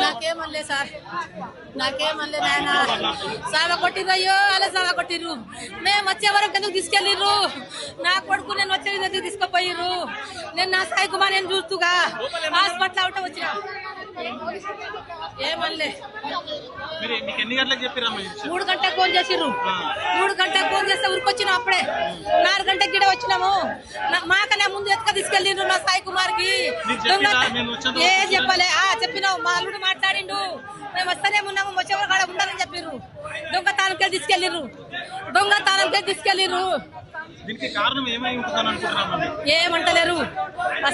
నాకేమనలే sir, నాకేమనలే నాయన. సావ కొట్టిర్రు, అయ్యో అలా సావ కొట్టిర్రు. మేము వచ్చే వరకు ఎందుకు తీసుకెళ్ళిర్రు? నా కొడుకు నేను వచ్చే ఎందుకు తీసుకుపోయిర్రు? నేను నా సాయి కుమార్ నేను చూస్తుగా హాస్పిటల్ అవుట్ వచ్చిన ఏమనలే. 3 గంటలకు ఫోన్ చేసిర్రు. 3 గంటలకు ఫోన్ చేస్తే ఊరికొచ్చినాం. అప్పుడే 4 గంటలకు గిడ వచ్చినాము. మాకనే ముందు ఎత్తుక తీసుకెళ్ళిండ్రు నా సాయి కుమార్ కి. ఏ చెప్పలే చెప్పినావు. మా అల్లుడు మాట్లాడిండు, మేము వస్తేనే ఉన్నాము, వచ్చేవారు కాడ ఉండాలని చెప్పిర్రు. దొంగతనంకే తీసుకెళ్ళిర్రు, దొంగతనంకే తీసుకెళ్ళిర్రు. ఏమంటలేరు.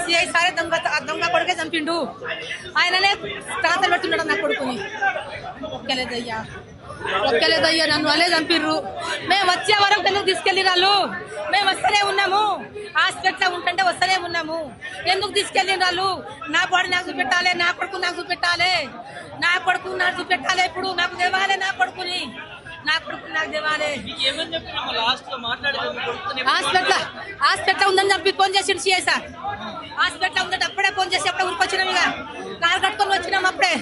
సిఐ సారే దొంగ కొడుకే చంపిండు. ఆయననే తాతలు పెట్టున్నాడు నా కొడుకుని. ఒక్కలేదయ్యా నన్ను అలే చంపిర్రు. మేము వచ్చే వరకు ఎందుకు తీసుకెళ్ళిరాళ్ళు? మేము వస్తూనే ఉన్నాము, హాస్పిటల్ ఉంటుంటే వస్తూనే ఉన్నాము. ఎందుకు తీసుకెళ్ళిరాళ్ళు? నా బాడీ నాకు చూపెట్టాలి, నా కొడుకు నాకు చూపెట్టాలి, నా కొడుకు నాకు చూపెట్టాలి. ఇప్పుడు నాకు దేవాలి, నా కొడుకుని నాకు దేవాలి. హాస్పిటల్ ఉందని చెప్పి ఫోన్ చేసిండు సిఐ సార్. హాస్పిటల్ ఉందంటే అప్పుడే ఫోన్ చేసి అప్పుడే ఊరికొచ్చినాం. ఇక కారు కట్టుకొని వచ్చినాం. అప్పుడే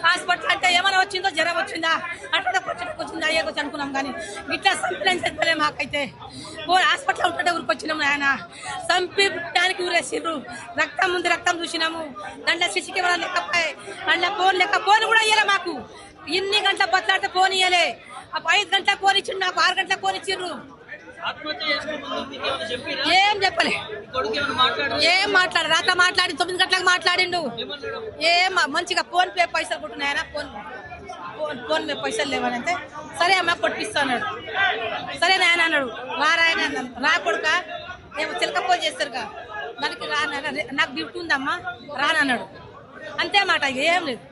హాస్పిటల్ అంటే ఏమైనా వచ్చిందో, జ్వరం వచ్చిందా అట్లా వచ్చిందా అయ్యేకొచ్చి అనుకున్నాం. కానీ ఇట్లా సంప్లైన్ చెప్పలే మాకైతే. హాస్పిటల్ ఉంటుంటే ఊరికొచ్చినాం. ఆయన చంపిడానికి ఊరేసిండ్రు. రక్తం ముందు రక్తం చూసినాము. దాంట్లో సిసి కెమెరా లేకపోయి, దాంట్లో ఫోన్ లేక ఫోన్ కూడా ఇయ్యలే మాకు. ఇన్ని గంటల బట్లాడితే ఫోన్ ఇయ్యలే. 5 గంటలకు ఫోన్ ఇచ్చిండు, నాకు 6 గంటలకు ఫోన్ ఇచ్చిండ్రు. ఏం చెప్పలే, ఏం మాట్లాడు. రాత్రి మాట్లాడి 9 గంటలకు మాట్లాడిండు. ఏం మంచిగా ఫోన్ పే పైసలు కొట్టున్నాయన. ఫోన్ పే పైసలు లేవనంటే సరే అమ్మ కొట్టిస్తా అన్నాడు. సరే నాయన అన్నాడు. రారాయన అన్నాను. రా కొడుక ఏమో చిలక ఫోన్ చేస్తారుగా దానికి నాకు డ్యూటీ ఉందమ్మా రానన్నాడు. అంతే మాట. ఏం లేదు,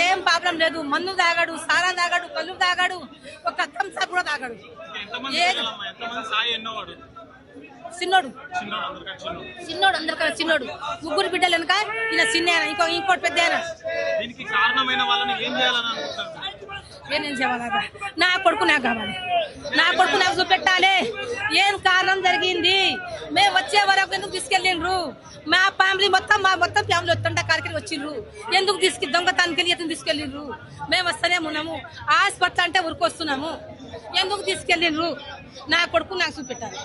ఏం ప్రాబ్లం లేదు. మందు తాగాడు, సారా తాగాడు, కళ్ళు తాగాడు, ఒక థమ్స్ అప్ కూడా తాగాడు. చిన్నోడు అందరికన్నా చిన్నోడు. 3 బిడ్డలు వెనక ఈయన చిన్న, ఇంకోటి పెద్ద. నేనేం చేయాలి? నా కొడుకు నాకు కావాలి, నా కొడుకు నాకు చూపెట్టాలి. ఏం కారణం జరిగింది? మేము వచ్చే వరకు ఎందుకు తీసుకెళ్ళిండ్రు? మా ఫ్యామిలీ మొత్తం ఫ్యామిలీ వస్తుంటే కారికి వచ్చిండ్రు. ఎందుకు దొంగతనానికి వెళ్ళి ఎత్తుకు తీసుకెళ్ళిండ్రు? మేము వస్తూనే ఉన్నాము. హాస్పిటల్ అంటే ఊరికొస్తున్నాము. ఎందుకు తీసుకెళ్ళిండ్రు? నా కొడుకు నాకు చూపెట్టాలి.